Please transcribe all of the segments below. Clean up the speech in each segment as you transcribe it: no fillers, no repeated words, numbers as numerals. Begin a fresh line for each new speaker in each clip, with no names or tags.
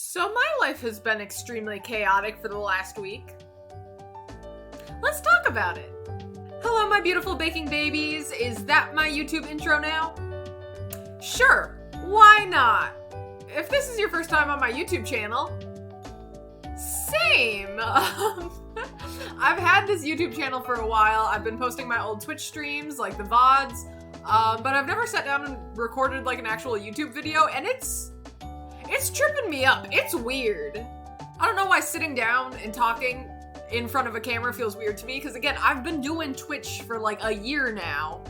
So my life has been extremely chaotic for the last week. Let's talk about it. Hello, my beautiful baking babies. Is that my YouTube intro now? Sure, why not? If this is your first time on my YouTube channel, same. I've had this YouTube channel for a while. I've been posting my old Twitch streams, like the VODs, but I've never sat down and recorded like an actual YouTube video, and it's tripping me up. It's weird. I don't know why sitting down and talking in front of a camera feels weird to me, because again, I've been doing Twitch for like a year now.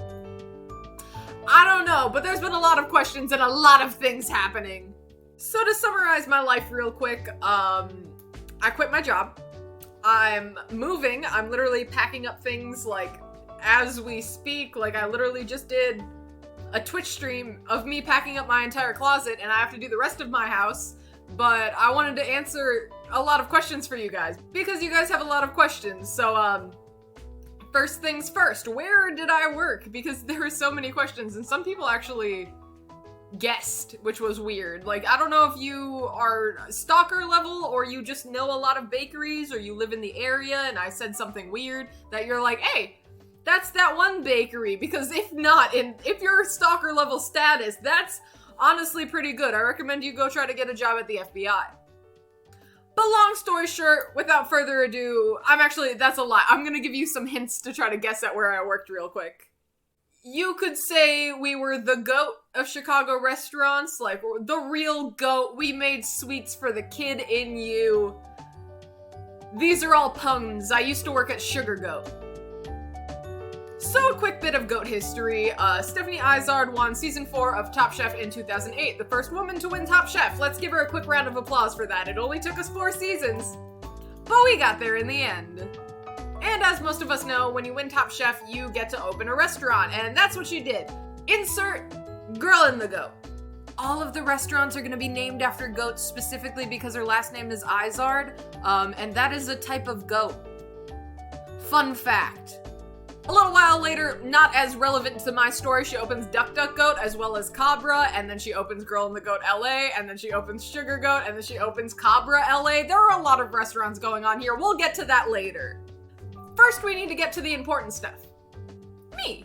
I don't know, but there's been a lot of questions and a lot of things happening. So to summarize my life real quick, I quit my job. I'm moving. I'm literally packing up things like as we speak. Like I literally just did a Twitch stream of me packing up my entire closet, and I have to do the rest of my house. But I wanted to answer a lot of questions for you guys, because you guys have a lot of questions. So, first things first, where did I work? Because there were so many questions, and some people actually guessed, which was weird. Like, I don't know if you are stalker level, or you just know a lot of bakeries, or you live in the area, and I said something weird that you're like, hey, that's that one bakery. Because if not, if you're stalker level status, that's honestly pretty good. I recommend you go try to get a job at the FBI. But long story short, without further ado, that's a lie. I'm gonna give you some hints to try to guess at where I worked real quick. You could say we were the GOAT of Chicago restaurants, like the real GOAT. We made sweets for the kid in you. These are all puns. I used to work at Sugar Goat. So a quick bit of GOAT history. Stephanie Izard won season 4 of Top Chef in 2008, the first woman to win Top Chef. Let's give her a quick round of applause for that. It only took us 4 seasons, but we got there in the end. And as most of us know, when you win Top Chef, you get to open a restaurant, and that's what she did. Insert girl in the GOAT. All of the restaurants are going to be named after goats, specifically because her last name is Izard, and that is a type of goat. Fun fact. A little while later, not as relevant to my story, she opens Duck Duck Goat as well as Cabra, and then she opens Girl in the Goat LA, and then she opens Sugar Goat, and then she opens Cabra LA. There are a lot of restaurants going on here. We'll get to that later. First, we need to get to the important stuff. Me.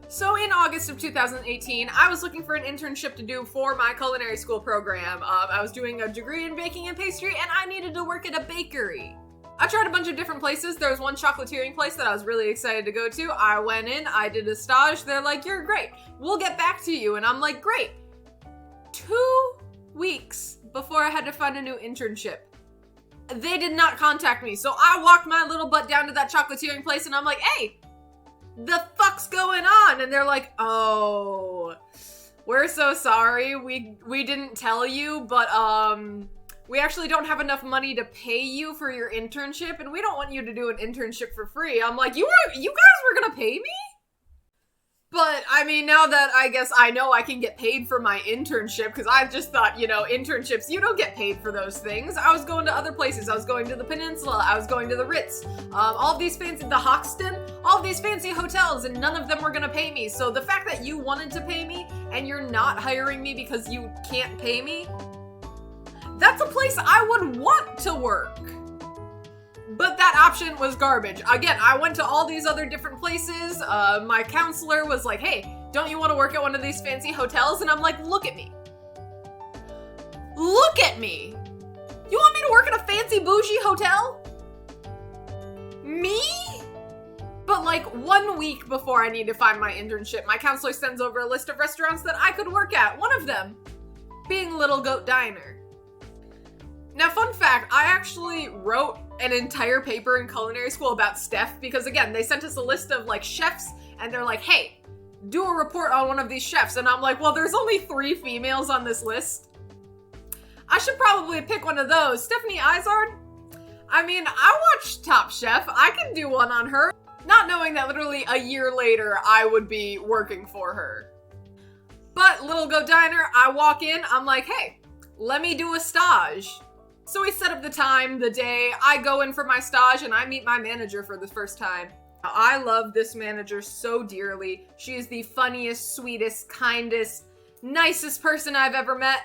So in August of 2018, I was looking for an internship to do for my culinary school program. I was doing a degree in baking and pastry, and I needed to work at a bakery. I tried a bunch of different places. There was one chocolatiering place that I was really excited to go to. I went in, I did a stage. They're like, you're great. We'll get back to you. And I'm like, great. 2 weeks before I had to find a new internship, they did not contact me. So I walked my little butt down to that chocolatiering place, and I'm like, hey, the fuck's going on? And they're like, oh, we're so sorry. We didn't tell you, but we actually don't have enough money to pay you for your internship, and we don't want you to do an internship for free. I'm like, you guys were gonna pay me? But, I mean, now that I guess I know I can get paid for my internship, because I just thought, internships, you don't get paid for those things. I was going to other places. I was going to the Peninsula. I was going to the Ritz. All of these fancy, the Hoxton, all of these fancy hotels, and none of them were gonna pay me. So the fact that you wanted to pay me, and you're not hiring me because you can't pay me, that's a place I would want to work. But that option was garbage. Again, I went to all these other different places. My counselor was like, hey, don't you want to work at one of these fancy hotels? And I'm like, look at me. Look at me. You want me to work at a fancy bougie hotel? Me? But like 1 week before I need to find my internship, my counselor sends over a list of restaurants that I could work at. One of them being Little Goat Diner. Now, fun fact, I actually wrote an entire paper in culinary school about Steph, because again, they sent us a list of like chefs, and they're like, hey, do a report on one of these chefs. And I'm like, well, there's only 3 females on this list. I should probably pick one of those. Stephanie Izard? I mean, I watched Top Chef. I can do one on her. Not knowing that literally a year later, I would be working for her. But Little Goat Diner, I walk in, I'm like, hey, let me do a stage. So we set up the time, the day, I go in for my stage, and I meet my manager for the first time. I love this manager so dearly. She is the funniest, sweetest, kindest, nicest person I've ever met.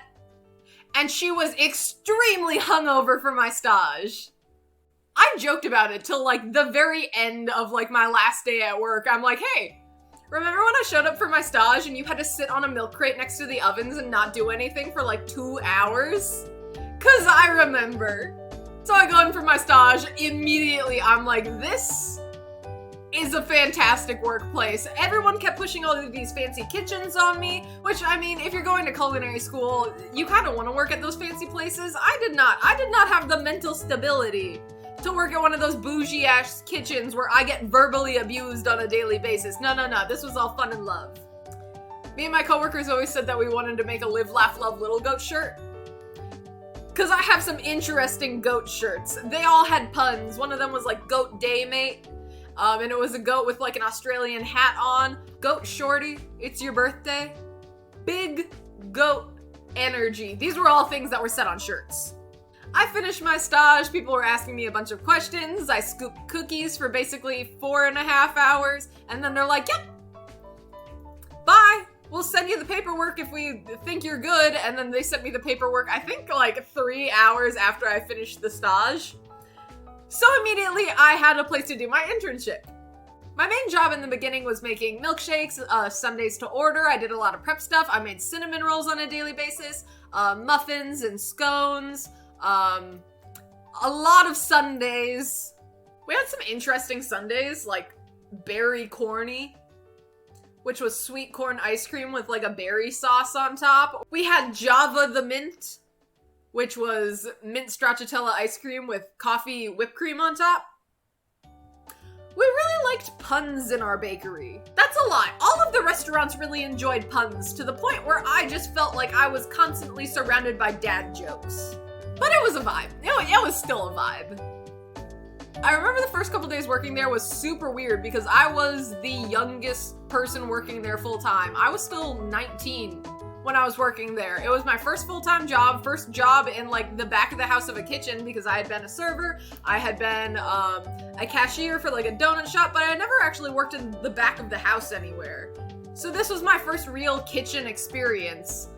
and she was extremely hungover for my stage. I joked about it till like the very end of like my last day at work. I'm like, hey, remember when I showed up for my stage and you had to sit on a milk crate next to the ovens and not do anything for like 2 hours? Cause I remember. So I go in for my stage, immediately I'm like, this is a fantastic workplace. Everyone kept pushing all of these fancy kitchens on me, which, I mean, if you're going to culinary school, you kind of want to work at those fancy places. I did not have the mental stability to work at one of those bougie-ass kitchens where I get verbally abused on a daily basis. No, this was all fun and love. Me and my coworkers always said that we wanted to make a Live, Laugh, Love Little Goat shirt. Cause I have some interesting goat shirts. They all had puns. One of them was like Goat Day Mate. And it was a goat with like an Australian hat on. Goat Shorty, it's your birthday. Big goat energy. These were all things that were said on shirts. I finished my stage. People were asking me a bunch of questions. I scooped cookies for basically 4.5 hours. And then they're like, yep, bye. We'll send you the paperwork if we think you're good. And then they sent me the paperwork, I think like 3 hours after I finished the stage. So immediately I had a place to do my internship. My main job in the beginning was making milkshakes, sundaes to order. I did a lot of prep stuff. I made cinnamon rolls on a daily basis, muffins and scones, a lot of sundaes. We had some interesting sundaes, like berry corny, which was sweet corn ice cream with like a berry sauce on top. We had Java the Mint, which was mint stracciatella ice cream with coffee whipped cream on top. We really liked puns in our bakery. That's a lie. All of the restaurants really enjoyed puns to the point where I just felt like I was constantly surrounded by dad jokes. But it was a vibe. It was still a vibe. I remember the first couple days working there was super weird because I was the youngest person working there full time. I was still 19 when I was working there. It was my first full-time job, first job in like the back of the house of a kitchen because I had been a server, I had been a cashier for like a donut shop, but I never actually worked in the back of the house anywhere. So this was my first real kitchen experience.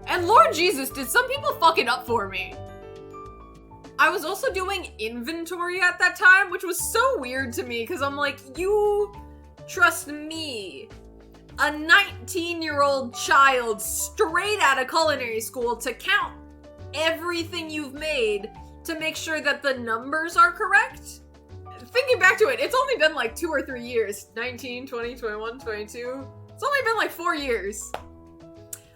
And Lord Jesus, did some people fuck it up for me. I was also doing inventory at that time, which was so weird to me because I'm like, you trust me, a 19-year-old child straight out of culinary school, to count everything you've made to make sure that the numbers are correct? Thinking back to it, it's only been like 2 or 3 years. 19, 20, 21, 22. It's only been like 4 years.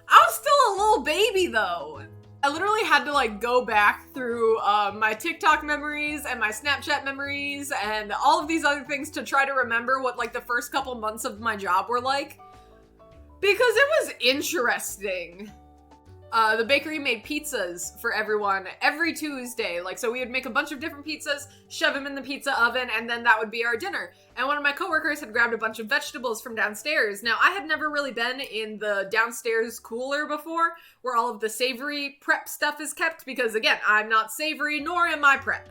I was still a little baby though. I literally had to like go back through my TikTok memories and my Snapchat memories and all of these other things to try to remember what like the first couple months of my job were like. Because it was interesting. The bakery made pizzas for everyone every Tuesday. Like, so we would make a bunch of different pizzas, shove them in the pizza oven, and then that would be our dinner. And one of my coworkers had grabbed a bunch of vegetables from downstairs. Now, I had never really been in the downstairs cooler before, where all of the savory prep stuff is kept, because again, I'm not savory, nor am I prep.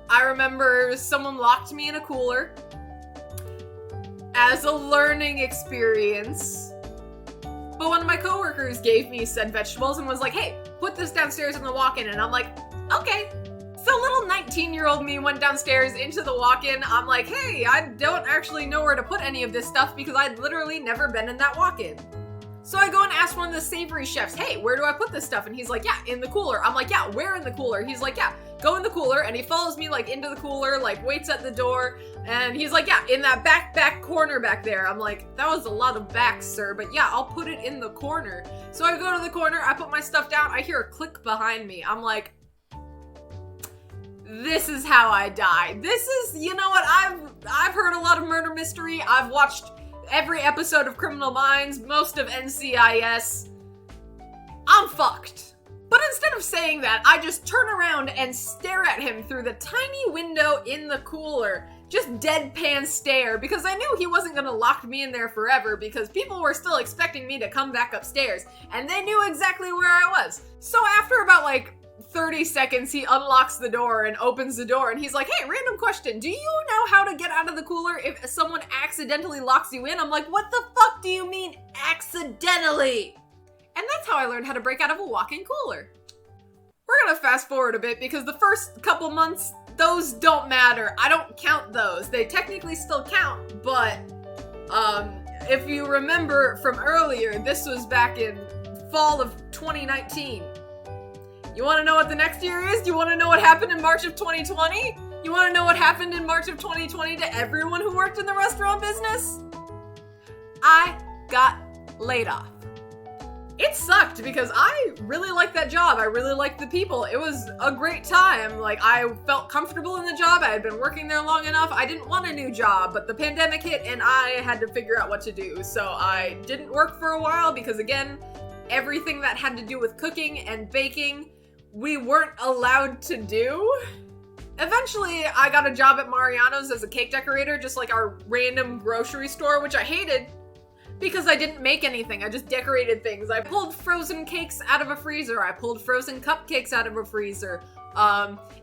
I remember someone locked me in a cooler as a learning experience. But one of my coworkers gave me said vegetables and was like, hey, put this downstairs in the walk-in. And I'm like, okay. So little 19-year-old me went downstairs into the walk-in. I'm like, hey, I don't actually know where to put any of this stuff because I'd literally never been in that walk-in. So I go and ask one of the savory chefs, hey, where do I put this stuff? And he's like, yeah, in the cooler. I'm like, yeah, where in the cooler? He's like, yeah, go in the cooler. And he follows me like into the cooler, like waits at the door. And he's like, yeah, in that back corner back there. I'm like, that was a lot of back, sir. But yeah, I'll put it in the corner. So I go to the corner, I put my stuff down. I hear a click behind me. I'm like, this is how I die. This is, you know what? I've heard a lot of murder mystery. I've watched every episode of Criminal Minds, most of NCIS. I'm fucked. But instead of saying that, I just turn around and stare at him through the tiny window in the cooler. Just deadpan stare, because I knew he wasn't gonna lock me in there forever because people were still expecting me to come back upstairs, and they knew exactly where I was. So after about like 30 seconds, he unlocks the door and opens the door, and he's like, hey, random question, do you know how to get out of the cooler if someone accidentally locks you in? I'm like, what the fuck do you mean accidentally? And that's how I learned how to break out of a walk-in cooler. We're gonna fast forward a bit because the first couple months, those don't matter. I don't count those. They technically still count, but if you remember from earlier, this was back in fall of 2019. You want to know what the next year is? You want to know what happened in March of 2020? You want to know what happened in March of 2020 to everyone who worked in the restaurant business? I got laid off. It sucked because I really liked that job. I really liked the people. It was a great time. Like, I felt comfortable in the job. I had been working there long enough. I didn't want a new job, but the pandemic hit and I had to figure out what to do. So I didn't work for a while because, again, everything that had to do with cooking and baking, we weren't allowed to do. Eventually, I got a job at Mariano's as a cake decorator, just like our random grocery store, which I hated. Because I didn't make anything, I just decorated things. I pulled frozen cakes out of a freezer, I pulled frozen cupcakes out of a freezer.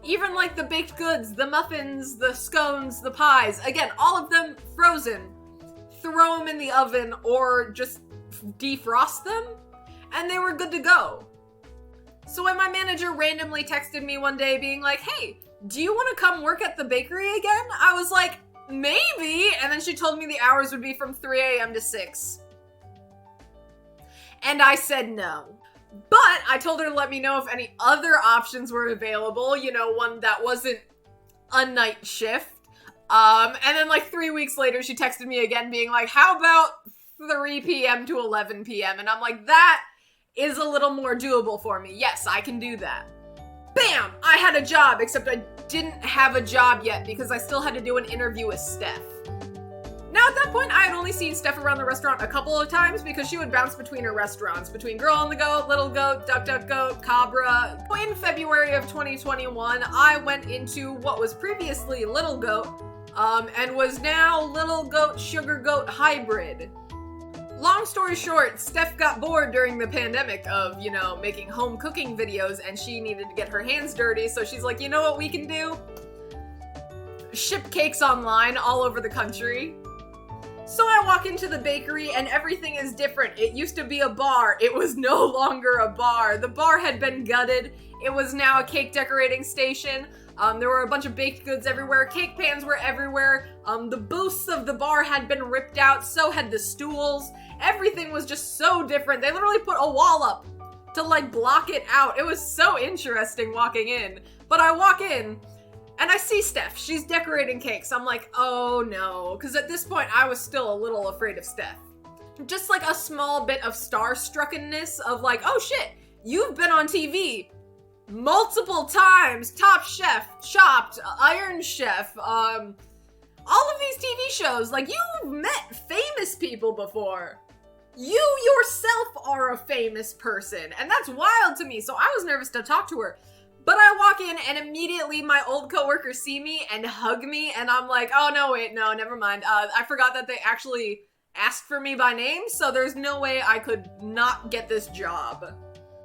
Even like the baked goods, the muffins, the scones, the pies. Again, all of them frozen. Throw them in the oven or just defrost them, and they were good to go. So when my manager randomly texted me one day being like, hey, do you want to come work at the bakery again? I was like, maybe, and then she told me the hours would be from 3 a.m. to 6. And I said no. But I told her to let me know if any other options were available, you know, one that wasn't a night shift. And then like 3 weeks later, she texted me again being like, how about 3 p.m. to 11 p.m.? And I'm like, that is a little more doable for me. Yes, I can do that. Bam! I had a job, except I didn't have a job yet because I still had to do an interview with Steph. Now at that point, I had only seen Steph around the restaurant a couple of times because she would bounce between her restaurants, between Girl on the Goat, Little Goat, Duck Duck Goat, Cabra. In February of 2021, I went into what was previously Little Goat, and was now Little Goat Sugar Goat Hybrid. Long story short, Steph got bored during the pandemic of, you know, making home cooking videos, and she needed to get her hands dirty, so she's like, you know what we can do? Ship cakes online all over the country. So I walk into the bakery and everything is different. It used to be a bar. It was no longer a bar. The bar had been gutted. It was now a cake decorating station. There were a bunch of baked goods everywhere. Cake pans were everywhere. The booths of the bar had been ripped out. So had the stools. Everything was just so different. They literally put a wall up to like block it out. It was so interesting walking in. But I walk in and I see Steph. She's decorating cakes. I'm like, oh no. Because at this point, I was still a little afraid of Steph. Just like a small bit of starstruckenness of like, oh shit, you've been on TV multiple times. Top Chef, Chopped, Iron Chef, all of these TV shows. Like, you've met famous people before. You yourself are a famous person. And that's wild to me. So I was nervous to talk to her. But I walk in and immediately my old coworkers see me and hug me. And I'm like, oh no, wait, no, never mind. I forgot that they actually asked for me by name. So there's no way I could not get this job.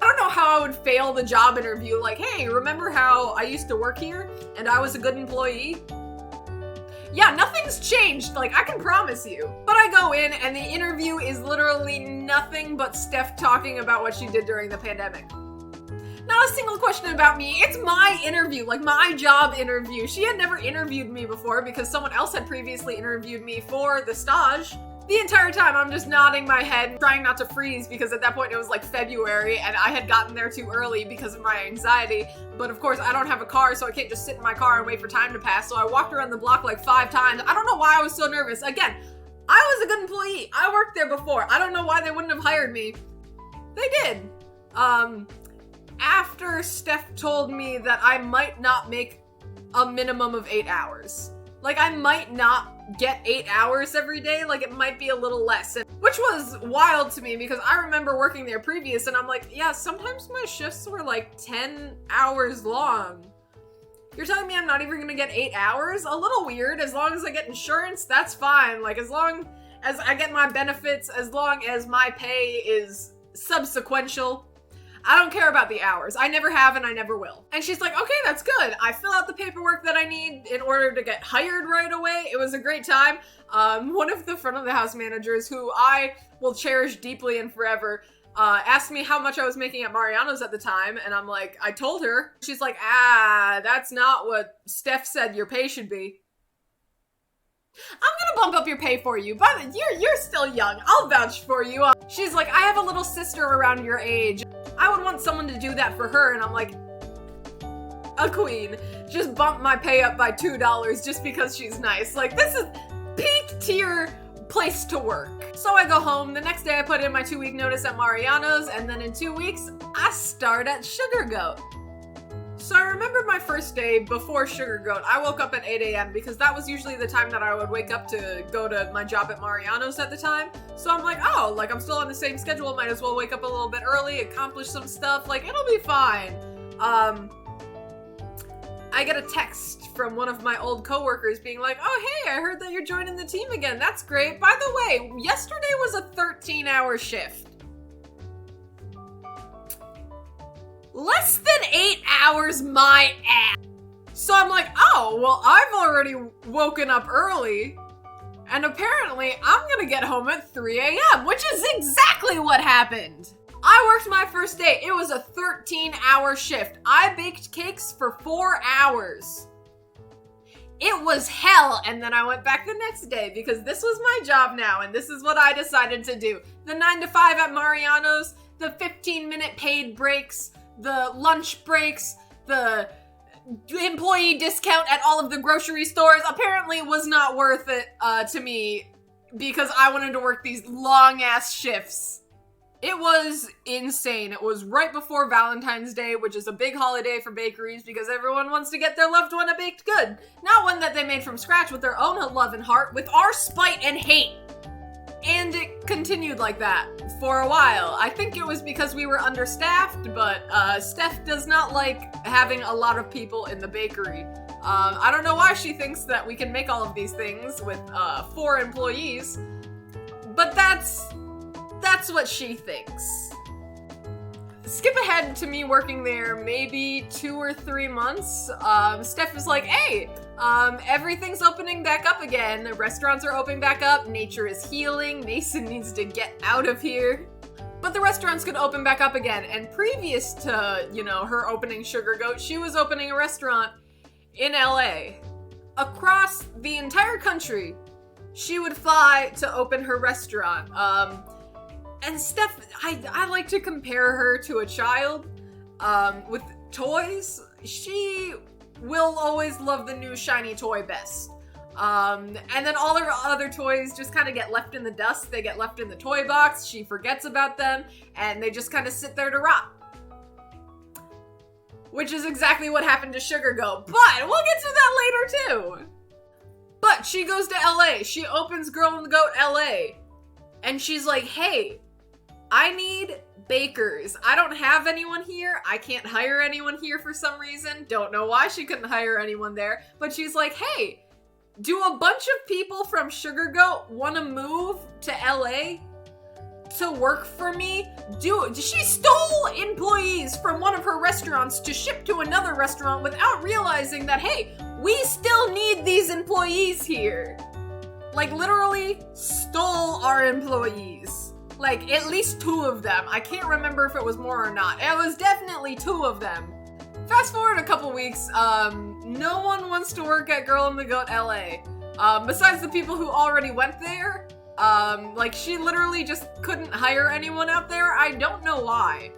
I don't know how I would fail the job interview. Like, hey, remember how I used to work here and I was a good employee? Yeah, nothing's changed, like, I can promise you. But I go in and the interview is literally nothing but Steph talking about what she did during the pandemic. Not a single question about me. It's my interview, like my job interview. She had never interviewed me before because someone else had previously interviewed me for the stage. The entire time I'm just nodding my head, trying not to freeze because at that point it was like February and I had gotten there too early because of my anxiety. But of course I don't have a car, so I can't just sit in my car and wait for time to pass. So I walked around the block like 5 times. I don't know why I was so nervous. Again, I was a good employee. I worked there before. I don't know why they wouldn't have hired me. They did. After Steph told me that I might not make a minimum of 8 hours. Like, I might not get 8 hours every day, like it might be a little less, which was wild to me because I remember working there previous and I'm like, yeah, sometimes my shifts were like 10 hours long. You're telling me I'm not even gonna get 8 hours? A little weird. As long as I get insurance, that's fine. Like, as long as I get my benefits, as long as my pay is subsequential, I don't care about the hours. I never have and I never will. And she's like, okay, that's good. I fill out the paperwork that I need in order to get hired right away. It was a great time. One of the front of the house managers, who I will cherish deeply and forever, asked me how much I was making at Mariano's at the time, and I'm like, I told her. She's like, that's not what Steph said your pay should be. I'm gonna bump up your pay for you, but you're still young. I'll vouch for you. She's like, I have a little sister around your age. I would want someone to do that for her, and I'm like, a queen. Just bump my pay up by $2 just because she's nice. Like, this is peak tier place to work. So I go home. The next day I put in my 2-week notice at Mariano's, and then in 2 weeks, I start at Sugar Goat. So I remember my first day before Sugar Goat. I woke up at 8 a.m. because that was usually the time that I would wake up to go to my job at Mariano's at the time. So I'm like, oh, like I'm still on the same schedule. Might as well wake up a little bit early, accomplish some stuff. Like, it'll be fine. I get a text from one of my old coworkers being like, oh, hey, I heard that you're joining the team again. That's great. By the way, yesterday was a 13-hour shift. Less than 8 hours, my ass. So I'm like, oh, well, I've already woken up early, and apparently I'm gonna get home at 3 a.m., which is exactly what happened. I worked my first day. It was a 13-hour shift. I baked cakes for 4 hours. It was hell, and then I went back the next day because this was my job now, and this is what I decided to do. The 9 to 5 at Mariano's, the 15-minute paid breaks, the lunch breaks, the employee discount at all of the grocery stores apparently was not worth it to me because I wanted to work these long-ass shifts. It was insane. It was right before Valentine's Day, which is a big holiday for bakeries because everyone wants to get their loved one a baked good. Not one that they made from scratch with their own love and heart, with our spite and hate. And it continued like that for a while. I think it was because we were understaffed, but Steph does not like having a lot of people in the bakery. I don't know why she thinks that we can make all of these things with 4 employees, but that's what she thinks. Skip ahead to me working there maybe 2 or 3 months. Steph was like, hey, everything's opening back up again. The restaurants are opening back up. Nature is healing. Mason needs to get out of here. But the restaurants could open back up again. And previous to, her opening Sugar Goat, she was opening a restaurant in LA. Across the entire country, she would fly to open her restaurant. And Steph, I like to compare her to a child. With toys, she will always love the new shiny toy best. And then all her other toys just kind of get left in the dust. They get left in the toy box. She forgets about them, and they just kind of sit there to rot. Which is exactly what happened to Sugar Goat. But we'll get to that later too. But she goes to LA. She opens Girl and the Goat LA. And she's like, hey, I need bakers. I don't have anyone here. I can't hire anyone here for some reason. Don't know why she couldn't hire anyone there. But she's like, hey, do a bunch of people from Sugar Goat want to move to LA to work for me? She stole employees from one of her restaurants to ship to another restaurant without realizing that, hey, we still need these employees here. Like, literally stole our employees. Like, at least 2 of them. I can't remember if it was more or not. It was definitely 2 of them. Fast forward a couple weeks, no one wants to work at Girl and the Goat LA. Besides the people who already went there. Like, she literally just couldn't hire anyone out there. I don't know why.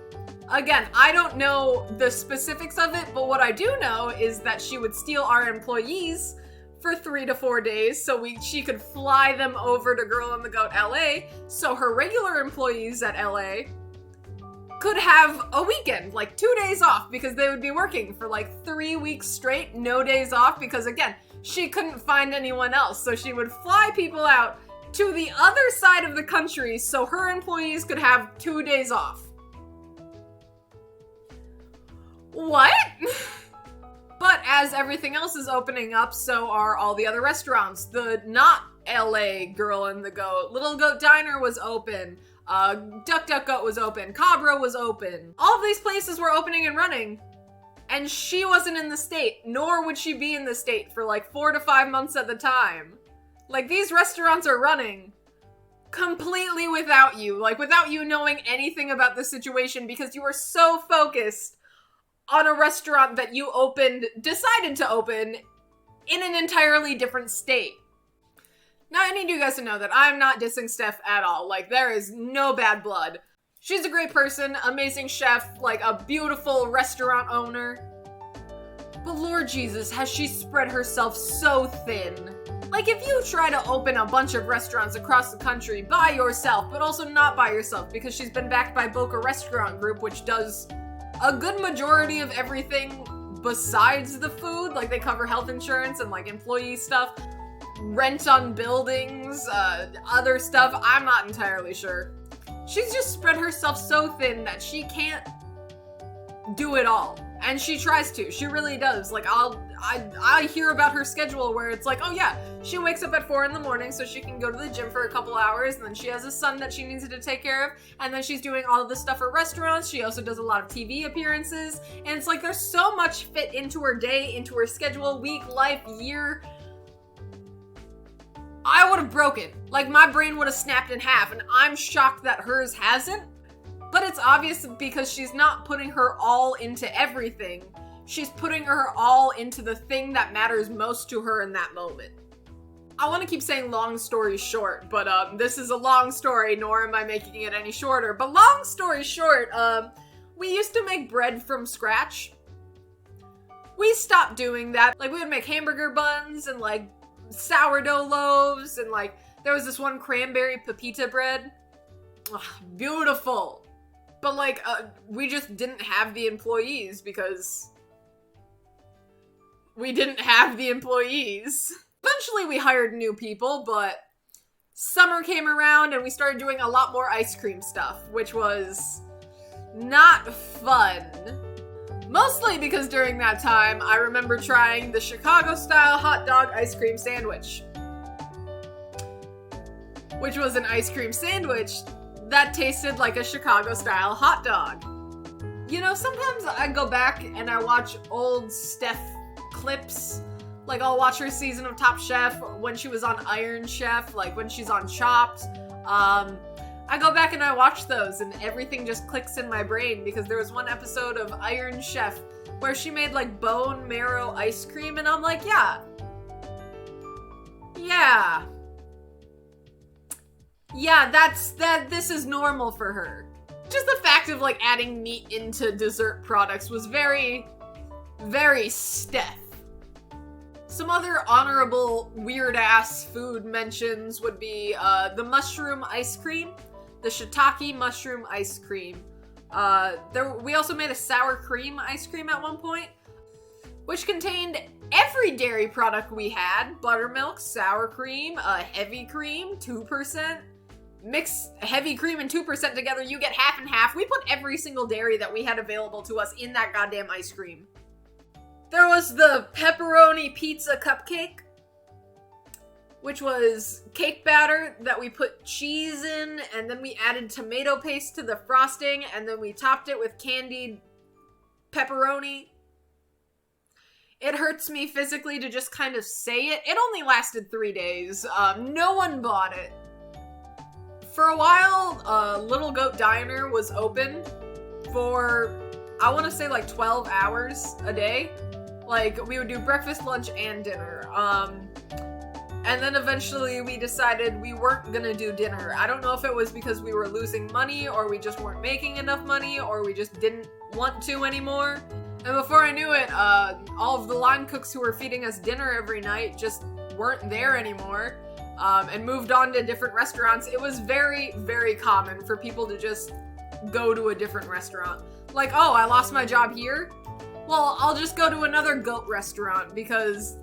Again, I don't know the specifics of it, but what I do know is that she would steal our employees for 3 to 4 days so she could fly them over to Girl and the Goat LA so her regular employees at LA could have a weekend, like 2 days off, because they would be working for like 3 weeks straight, no days off, because again, she couldn't find anyone else. So she would fly people out to the other side of the country so her employees could have 2 days off. What? But as everything else is opening up, so are all the other restaurants. The not LA Girl and the Goat. Little Goat Diner was open. Duck Duck Goat was open. Cabra was open. All of these places were opening and running. And she wasn't in the state, nor would she be in the state for like 4 to 5 months at the time. Like, these restaurants are running, completely without you. Like, without you knowing anything about the situation, because you were so focused on a restaurant that you decided to open in an entirely different state. Now, I need you guys to know that I'm not dissing Steph at all. Like, there is no bad blood. She's a great person, amazing chef, like a beautiful restaurant owner. But Lord Jesus, has she spread herself so thin. Like, if you try to open a bunch of restaurants across the country by yourself, but also not by yourself, because she's been backed by Boca Restaurant Group, which does a good majority of everything besides the food. Like, they cover health insurance and, like, employee stuff, rent on buildings, other stuff. I'm not entirely sure. She's just spread herself so thin that she can't do it all. And she tries to. She really does. Like, I hear about her schedule where it's like, oh yeah, she wakes up at 4 a.m. so she can go to the gym for a couple hours, and then she has a son that she needs to take care of, and then she's doing all of this stuff at restaurants. She also does a lot of TV appearances, and it's like there's so much fit into her day, into her schedule, week, life, year. I would have broken. Like, my brain would have snapped in half, and I'm shocked that hers hasn't. But it's obvious because she's not putting her all into everything. She's putting her all into the thing that matters most to her in that moment. I want to keep saying long story short, but this is a long story, nor am I making it any shorter. But long story short, we used to make bread from scratch. We stopped doing that. Like, we would make hamburger buns and, like, sourdough loaves, and, like, there was this one cranberry pepita bread. Ugh, beautiful. But, like, we just didn't have the employees because we didn't have the employees. Eventually we hired new people, but summer came around and we started doing a lot more ice cream stuff, which was not fun. Mostly because during that time, I remember trying the Chicago-style hot dog ice cream sandwich, which was an ice cream sandwich that tasted like a Chicago-style hot dog. You know, sometimes I go back and I watch old Steph clips. Like, I'll watch her season of Top Chef when she was on Iron Chef, like when she's on Chopped. I go back and I watch those and everything just clicks in my brain, because there was one episode of Iron Chef where she made, like, bone marrow ice cream, and I'm like, yeah, this is normal for her. Just the fact of, like, adding meat into dessert products was very, very Steph. Some other honorable weird-ass food mentions would be the mushroom ice cream, the shiitake mushroom ice cream. We also made a sour cream ice cream at one point, which contained every dairy product we had: buttermilk, sour cream, heavy cream, 2%. Mix heavy cream and 2% together, you get half and half. We put every single dairy that we had available to us in that goddamn ice cream. There was the pepperoni pizza cupcake, which was cake batter that we put cheese in, and then we added tomato paste to the frosting, and then we topped it with candied pepperoni. It hurts me physically to just kind of say it. It only lasted 3 days. No one bought it. For a while, Little Goat Diner was open for, I want to say, like 12 hours a day. Like, we would do breakfast, lunch, and dinner. And then eventually we decided we weren't gonna do dinner. I don't know if it was because we were losing money, or we just weren't making enough money, or we just didn't want to anymore. And before I knew it, all of the line cooks who were feeding us dinner every night just weren't there anymore. And moved on to different restaurants. It was very, very common for people to just go to a different restaurant. Like, oh, I lost my job here? Well, I'll just go to another goat restaurant because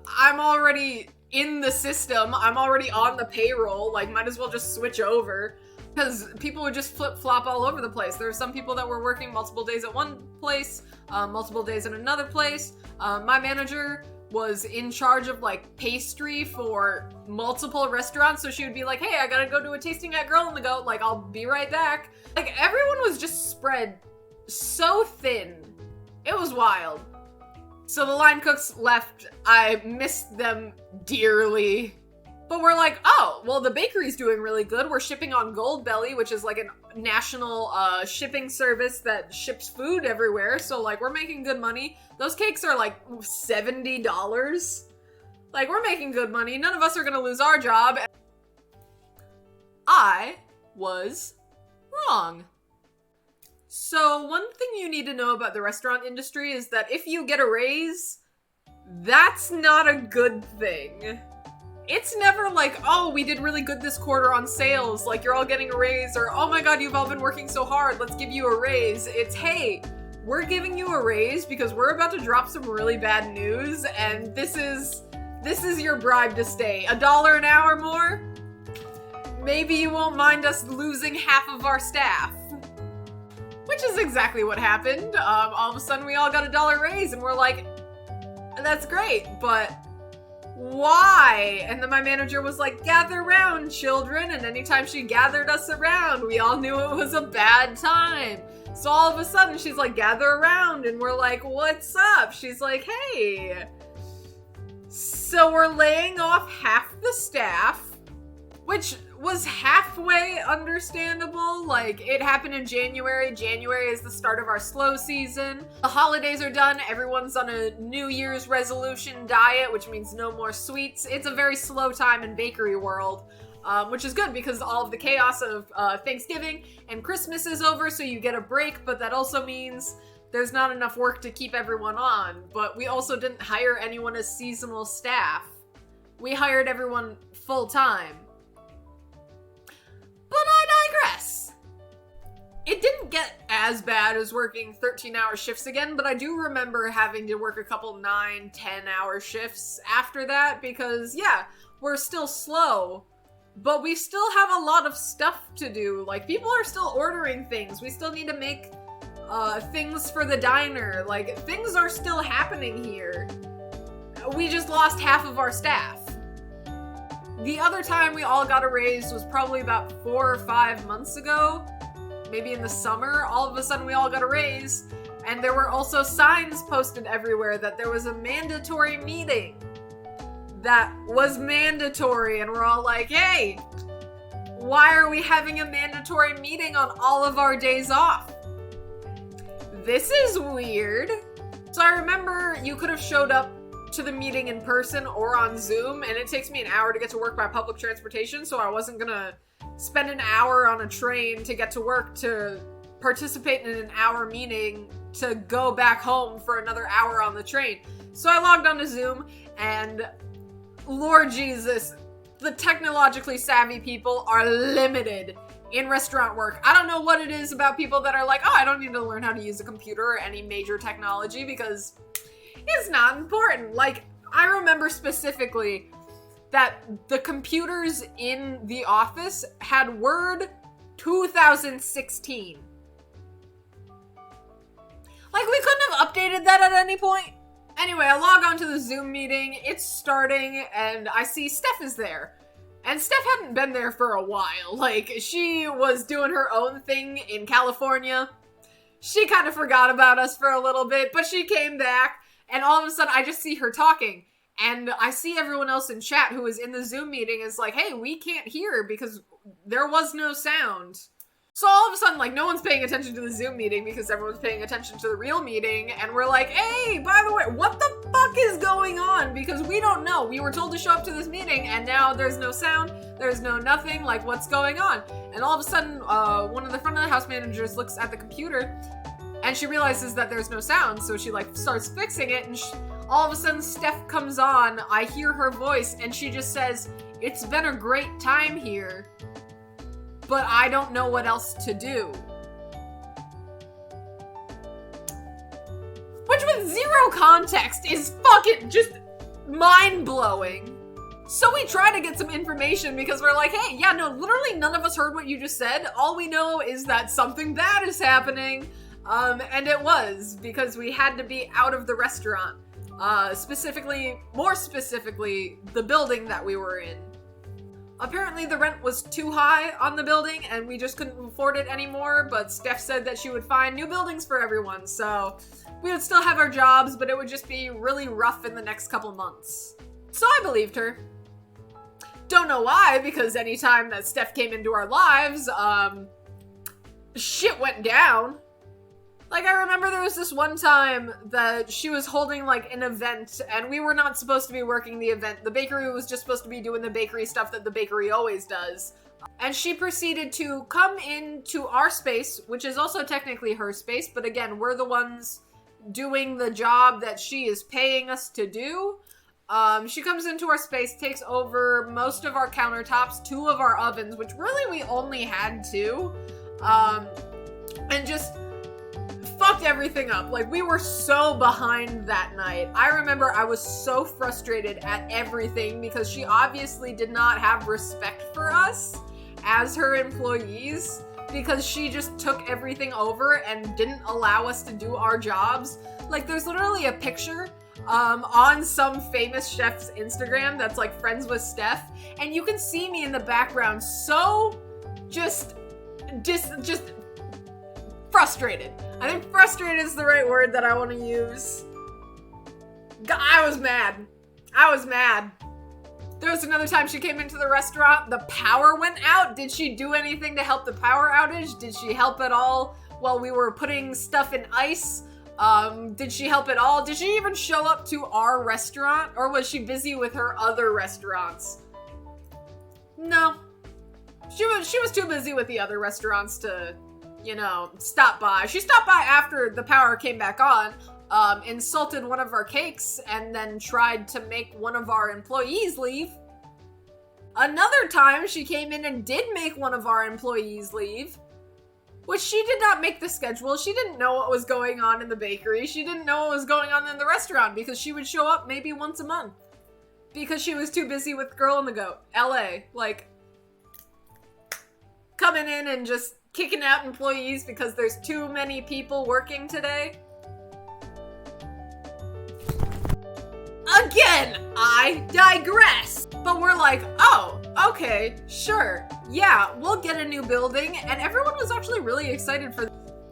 I'm already in the system. I'm already on the payroll. Like, might as well just switch over. Because people would just flip-flop all over the place. There were some people that were working multiple days at one place, multiple days in another place. My manager was in charge of, like, pastry for multiple restaurants, so she would be like, hey, I gotta go do a tasting at Girl in the Goat, like, I'll be right back. Like, everyone was just spread so thin. It was wild. So the line cooks left. I missed them dearly. But we're like, oh, well, the bakery's doing really good. We're shipping on Goldbelly, which is like a national shipping service that ships food everywhere. So, like, we're making good money. Those cakes are like $70. Like, we're making good money. None of us are going to lose our job. I was wrong. So, one thing you need to know about the restaurant industry is that if you get a raise, that's not a good thing. It's never like, oh, we did really good this quarter on sales, like you're all getting a raise, or oh my god, you've all been working so hard, let's give you a raise. It's, hey, we're giving you a raise because we're about to drop some really bad news, and this is your bribe to stay. $1 an hour more? Maybe you won't mind us losing half of our staff. Which is exactly what happened. All of a sudden we all got $1 raise, and we're like, that's great, but why? And then my manager was like, gather round, children. And anytime she gathered us around, we all knew it was a bad time. So all of a sudden she's like, gather around. And we're like, what's up? She's like, hey. So we're laying off half the staff, which was halfway understandable. Like, it happened in January. January is the start of our slow season. The holidays are done. Everyone's on a New Year's resolution diet, which means no more sweets. It's a very slow time in bakery world, which is good because all of the chaos of Thanksgiving and Christmas is over, so you get a break, but that also means there's not enough work to keep everyone on. But we also didn't hire anyone as seasonal staff. We hired everyone full-time. But I digress. It didn't get as bad as working 13-hour shifts again, but I do remember having to work a couple 9, 10-hour shifts after that because, yeah, we're still slow, but we still have a lot of stuff to do. Like, people are still ordering things. We still need to make things for the diner. Like, things are still happening here. We just lost half of our staff. The other time we all got a raise was probably about 4 or 5 months ago, maybe in the summer. All of a sudden we all got a raise, and there were also signs posted everywhere that there was a mandatory meeting that was mandatory, and we're all like, hey, why are we having a mandatory meeting on all of our days off? This is weird. So I remember you could have showed up to the meeting in person or on Zoom, and it takes me an hour to get to work by public transportation, so I wasn't gonna spend an hour on a train to get to work to participate in an hour meeting to go back home for another hour on the train. So I logged on to Zoom, and Lord Jesus, the technologically savvy people are limited in restaurant work. I don't know what it is about people that are like, oh, I don't need to learn how to use a computer or any major technology because it's not important. Like, I remember specifically that the computers in the office had Word 2016. Like, we couldn't have updated that at any point. Anyway, I log on to the Zoom meeting, it's starting, and I see Steph is there. And Steph hadn't been there for a while. Like, she was doing her own thing in California. She kind of forgot about us for a little bit, but she came back. And all of a sudden, I just see her talking, and I see everyone else in chat who was in the Zoom meeting is like, hey, we can't hear because there was no sound. So all of a sudden, like, no one's paying attention to the Zoom meeting because everyone's paying attention to the real meeting, and we're like, hey, by the way, what the fuck is going on? Because we don't know. We were told to show up to this meeting, and now there's no sound, there's no nothing, like, what's going on? And all of a sudden, one of the front of the house managers looks at the computer, and she realizes that there's no sound, so she, like, starts fixing it, and all of a sudden, Steph comes on, I hear her voice, and she just says, it's been a great time here, but I don't know what else to do. Which, with zero context, is fucking just mind-blowing. So we try to get some information because we're like, hey, yeah, no, literally none of us heard what you just said. All we know is that something bad is happening. And it was, because we had to be out of the restaurant. More specifically, the building that we were in. Apparently the rent was too high on the building, and we just couldn't afford it anymore, but Steph said that she would find new buildings for everyone, so we would still have our jobs, but it would just be really rough in the next couple months. So I believed her. Don't know why, because anytime that Steph came into our lives, shit went down. Like, I remember there was this one time that she was holding, like, an event, and we were not supposed to be working the event. The bakery was just supposed to be doing the bakery stuff that the bakery always does. And she proceeded to come into our space, which is also technically her space, but again, we're the ones doing the job that she is paying us to do. She comes into our space, takes over most of our countertops, 2 of our ovens, which really we only had 2, and just fucked everything up. Like, we were so behind that night. I remember I was so frustrated at everything because she obviously did not have respect for us as her employees, because she just took everything over and didn't allow us to do our jobs. Like, there's literally a picture on some famous chef's Instagram that's like friends with Steph, and you can see me in the background so just frustrated. I think frustrated is the right word that I want to use. I was mad. There was another time she came into the restaurant, the power went out. Did she do anything to help the power outage? Did she help at all while we were putting stuff in ice? Did she help at all? Did she even show up to our restaurant, or was she busy with her other restaurants? No. She was too busy with the other restaurants to, you know, stop by. She stopped by after the power came back on, insulted one of our cakes, and then tried to make one of our employees leave. Another time, she came in and did make one of our employees leave. Which she did not make the schedule. She didn't know what was going on in the bakery. She didn't know what was going on in the restaurant because she would show up maybe once a month. Because she was too busy with Girl and the Goat. LA. Like, coming in and just kicking out employees because there's too many people working today. Again, I digress. But we're like, oh, okay, sure. Yeah, we'll get a new building, and everyone was actually really excited for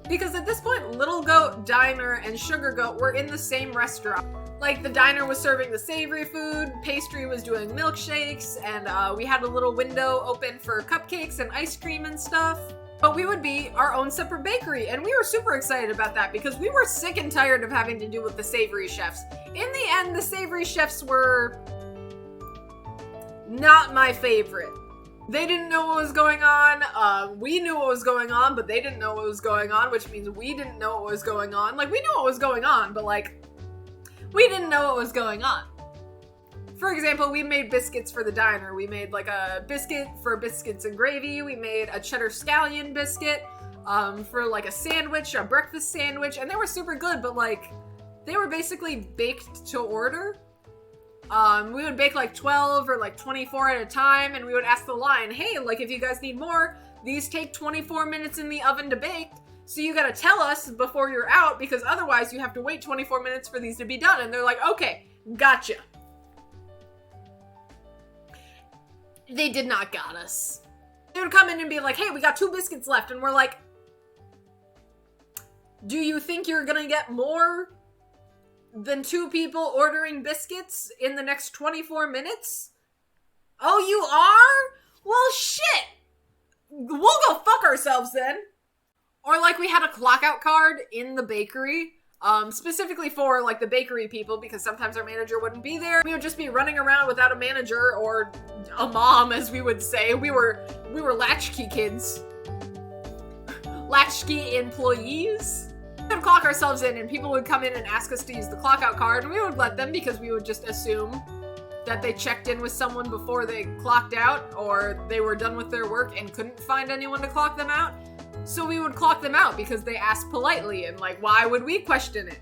because at this point, Little Goat, Diner, and Sugar Goat were in the same restaurant. Like, the diner was serving the savory food, pastry was doing milkshakes, and we had a little window open for cupcakes and ice cream and stuff. But we would be our own separate bakery, and we were super excited about that because we were sick and tired of having to deal with the savory chefs. In the end, the savory chefs were not my favorite. They didn't know what was going on. We knew what was going on, but they didn't know what was going on, which means we didn't know what was going on. Like, we knew what was going on, but, like, we didn't know what was going on. For example, we made biscuits for the diner. We made, like, a biscuit for biscuits and gravy. We made a cheddar scallion biscuit for, like, a sandwich, a breakfast sandwich, and they were super good, but, like, they were basically baked to order. We would bake like 12 or like 24 at a time, and we would ask the line, hey, like, if you guys need more, these take 24 minutes in the oven to bake, so you gotta tell us before you're out, because otherwise you have to wait 24 minutes for these to be done. And they're like, okay, gotcha. They did not got us. They would come in and be like, hey, we got 2 biscuits left, and we're like, do you think you're gonna get more than 2 people ordering biscuits in the next 24 minutes? Oh, you are? Well, shit. We'll go fuck ourselves then. Or, like, we had a clockout card in the bakery, specifically for, like, the bakery people, because sometimes our manager wouldn't be there. We would just be running around without a manager, or a mom, as we would say. We were latchkey kids. Latchkey employees. We would clock ourselves in, and people would come in and ask us to use the clockout card, and we would let them because we would just assume that they checked in with someone before they clocked out, or they were done with their work and couldn't find anyone to clock them out. So we would clock them out because they asked politely, and, like, why would we question it?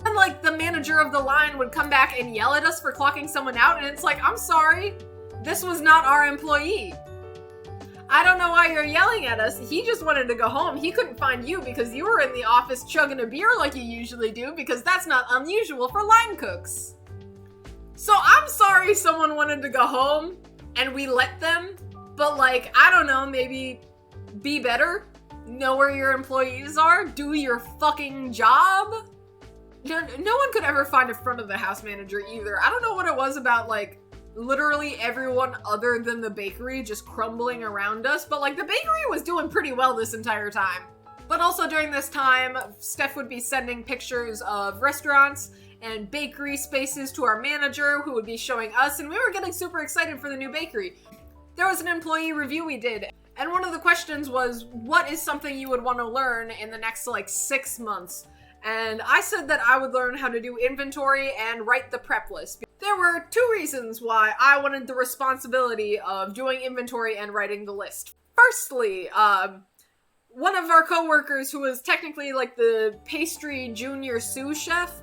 And, like, the manager of the line would come back and yell at us for clocking someone out, and it's like, I'm sorry, this was not our employee. I don't know why you're yelling at us. He just wanted to go home. He couldn't find you because you were in the office chugging a beer like you usually do, because that's not unusual for line cooks. So I'm sorry someone wanted to go home and we let them, but, like, I don't know, maybe be better? Know where your employees are? Do your fucking job? No one could ever find a front of the house manager either. I don't know what it was about, like literally everyone other than the bakery just crumbling around us, but like the bakery was doing pretty well this entire time. But also during this time, Steph would be sending pictures of restaurants and bakery spaces to our manager, who would be showing us, and we were getting super excited for the new bakery. There was an employee review we did, and one of the questions was, what is something you would want to learn in the next like 6 months? And I said that I would learn how to do inventory and write the prep list. There were 2 reasons why I wanted the responsibility of doing inventory and writing the list. Firstly, one of our coworkers, who was technically like the pastry junior sous chef,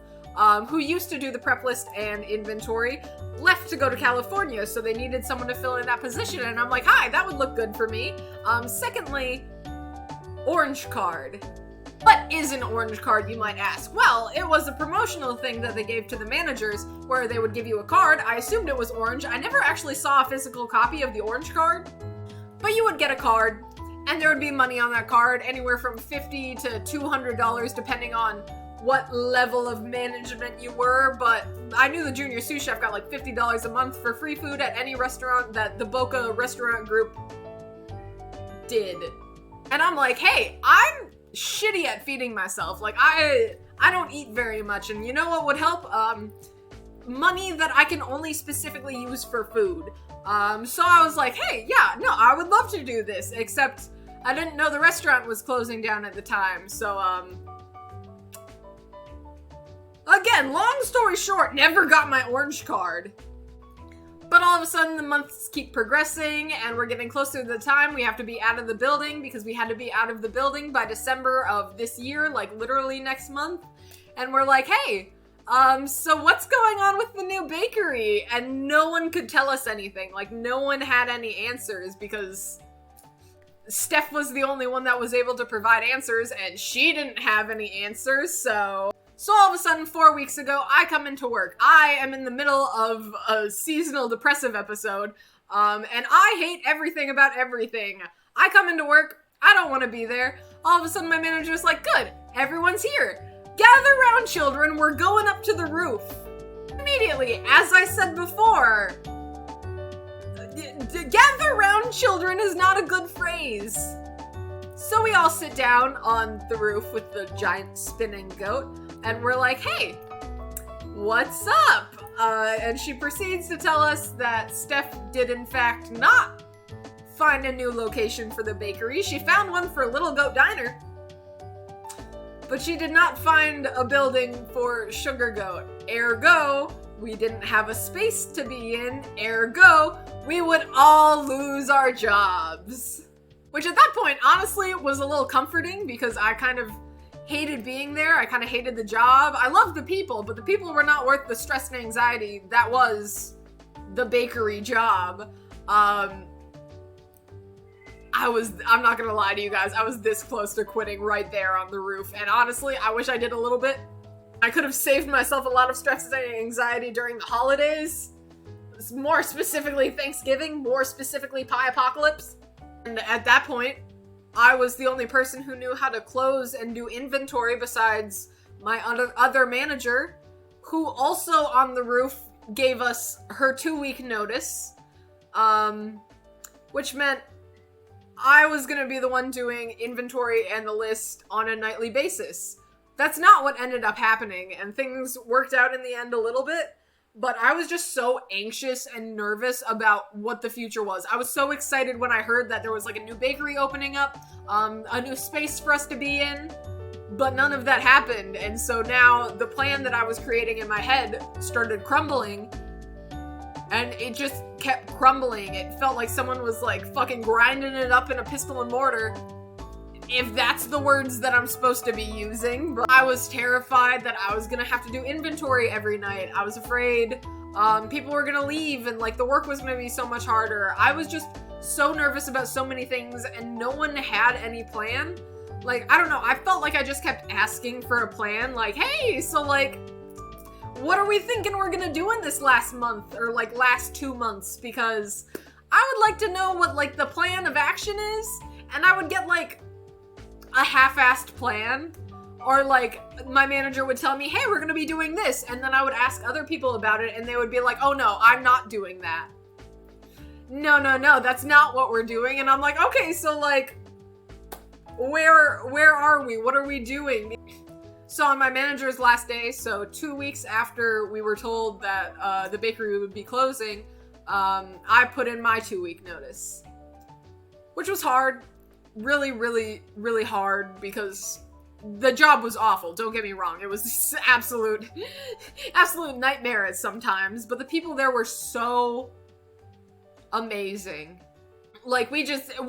who used to do the prep list and inventory, left to go to California, so they needed someone to fill in that position, and I'm like, hi, that would look good for me. Secondly, orange card. What is an orange card, you might ask? Well, it was a promotional thing that they gave to the managers, where they would give you a card. I assumed it was orange. I never actually saw a physical copy of the orange card, but you would get a card, and there would be money on that card, anywhere from $50 to $200, depending on what level of management you were, but I knew the junior sous chef got like $50 a month for free food at any restaurant that the Boca restaurant group did. And I'm like, hey, I'm shitty at feeding myself. Like, I don't eat very much, and you know what would help? Money that I can only specifically use for food. So I was like, hey, yeah, no, I would love to do this, except I didn't know the restaurant was closing down at the time, so, again, long story short, never got my orange card. But all of a sudden, the months keep progressing, and we're getting closer to the time we have to be out of the building, because we had to be out of the building by December of this year, like literally next month. And we're like, hey, so what's going on with the new bakery? And no one could tell us anything. Like, no one had any answers, because Steph was the only one that was able to provide answers, and she didn't have any answers, so all of a sudden, 4 weeks ago, I come into work. I am in the middle of a seasonal depressive episode, and I hate everything about everything. I come into work, I don't want to be there. All of a sudden, my manager's like, good, everyone's here. Gather round, children, we're going up to the roof. Immediately, as I said before, gather round, children is not a good phrase. So we all sit down on the roof with the giant spinning goat, and we're like, hey, what's up? And she proceeds to tell us that Steph did in fact not find a new location for the bakery. She found one for Little Goat Diner, but she did not find a building for Sugar Goat. Ergo, we didn't have a space to be in. Ergo, we would all lose our jobs. Which at that point, honestly, was a little comforting, because I kind of hated being there. I kind of hated the job. I loved the people, but the people were not worth the stress and anxiety that was the bakery job. I'm not gonna lie to you guys, I was this close to quitting right there on the roof, and honestly, I wish I did a little bit. I could have saved myself a lot of stress and anxiety during the holidays. More specifically, Thanksgiving, more specifically, Pie Apocalypse. And at that point, I was the only person who knew how to close and do inventory besides my other manager, who also on the roof gave us her 2-week notice, which meant I was gonna be the one doing inventory and the list on a nightly basis. That's not what ended up happening, and things worked out in the end a little bit, but I was just so anxious and nervous about what the future was. I was so excited when I heard that there was like a new bakery opening up, a new space for us to be in, but none of that happened. And so now the plan that I was creating in my head started crumbling, and it just kept crumbling. It felt like someone was like fucking grinding it up in a pestle and mortar, if that's the words that I'm supposed to be using. But I was terrified that I was gonna have to do inventory every night. I was afraid people were gonna leave and like the work was gonna be so much harder. I was just so nervous about so many things, and no one had any plan. Like, I don't know, I felt like I just kept asking for a plan, like, hey, so like, what are we thinking we're gonna do in this last month, or like last 2 months? Because I would like to know what like the plan of action is, and I would get like a half-assed plan, Or like my manager would tell me, hey, we're gonna be doing this. And then I would ask other people about it and they would be like, oh no, I'm not doing that. No, that's not what we're doing. And I'm like, okay, so like, where are we? What are we doing? So on my manager's last day, so 2 weeks after we were told that the bakery would be closing, I put in my 2-week notice. Which was hard. Really, really, really hard because the job was awful, don't get me wrong. It was absolute nightmare sometimes, but the people there were so amazing. Like, we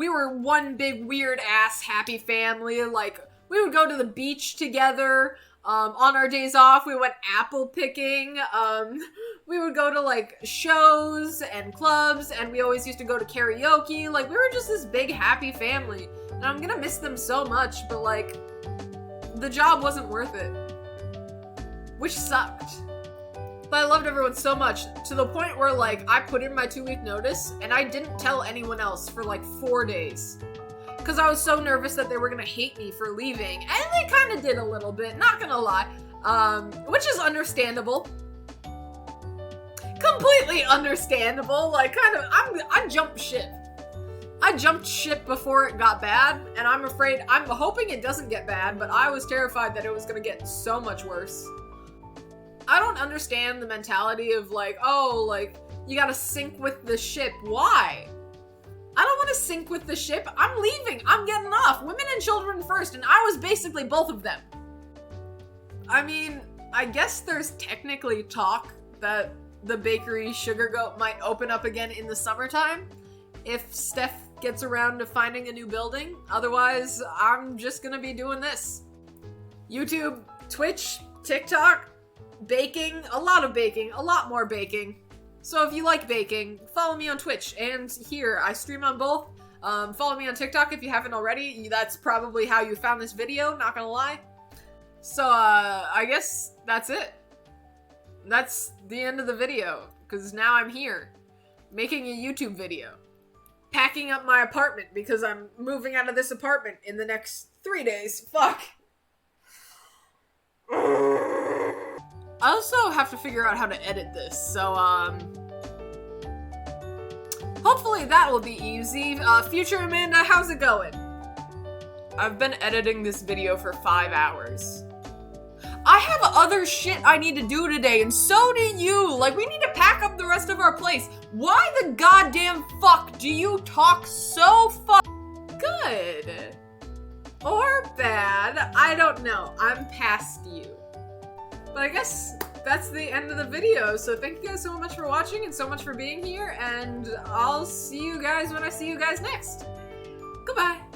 were one big weird ass happy family. Like, we would go to the beach together. On our days off, we went apple picking. We would go to like shows and clubs, and we always used to go to karaoke. Like, we were just this big happy family. And I'm gonna miss them so much, but like, the job wasn't worth it. Which sucked. But I loved everyone so much, to the point where like, I put in my 2-week notice, and I didn't tell anyone else for like 4 days. Because I was so nervous that they were gonna hate me for leaving. And they kind of did a little bit, not gonna lie. Which is understandable. Completely understandable. Like, kind of, I jumped ship. I jumped ship before it got bad, and I'm hoping it doesn't get bad, but I was terrified that it was gonna get so much worse. I don't understand the mentality of like, oh, like, you gotta sync with the ship. Why? I don't want to sync with the ship. I'm leaving. I'm getting off. Women and children first, and I was basically both of them. I mean, I guess there's technically talk that the bakery Sugar Goat might open up again in the summertime if Steph gets around to finding a new building. Otherwise, I'm just gonna be doing this. YouTube, Twitch, TikTok, baking, a lot more baking. So if you like baking, follow me on Twitch, and here, I stream on both. Follow me on TikTok if you haven't already. That's probably how you found this video, not gonna lie. So, I guess that's it. That's the end of the video, because now I'm here, making a YouTube video. Packing up my apartment, because I'm moving out of this apartment in the next 3 days. Fuck. I also have to figure out how to edit this, so, hopefully that will be easy. Future Amanda, how's it going? I've been editing this video for 5 hours. I have other shit I need to do today, and so do you! Like, we need to pack up the rest of our place. Why the goddamn fuck do you talk so good? Or bad? I don't know. I'm past you. But I guess that's the end of the video, so thank you guys so much for watching and so much for being here, and I'll see you guys when I see you guys next. Goodbye!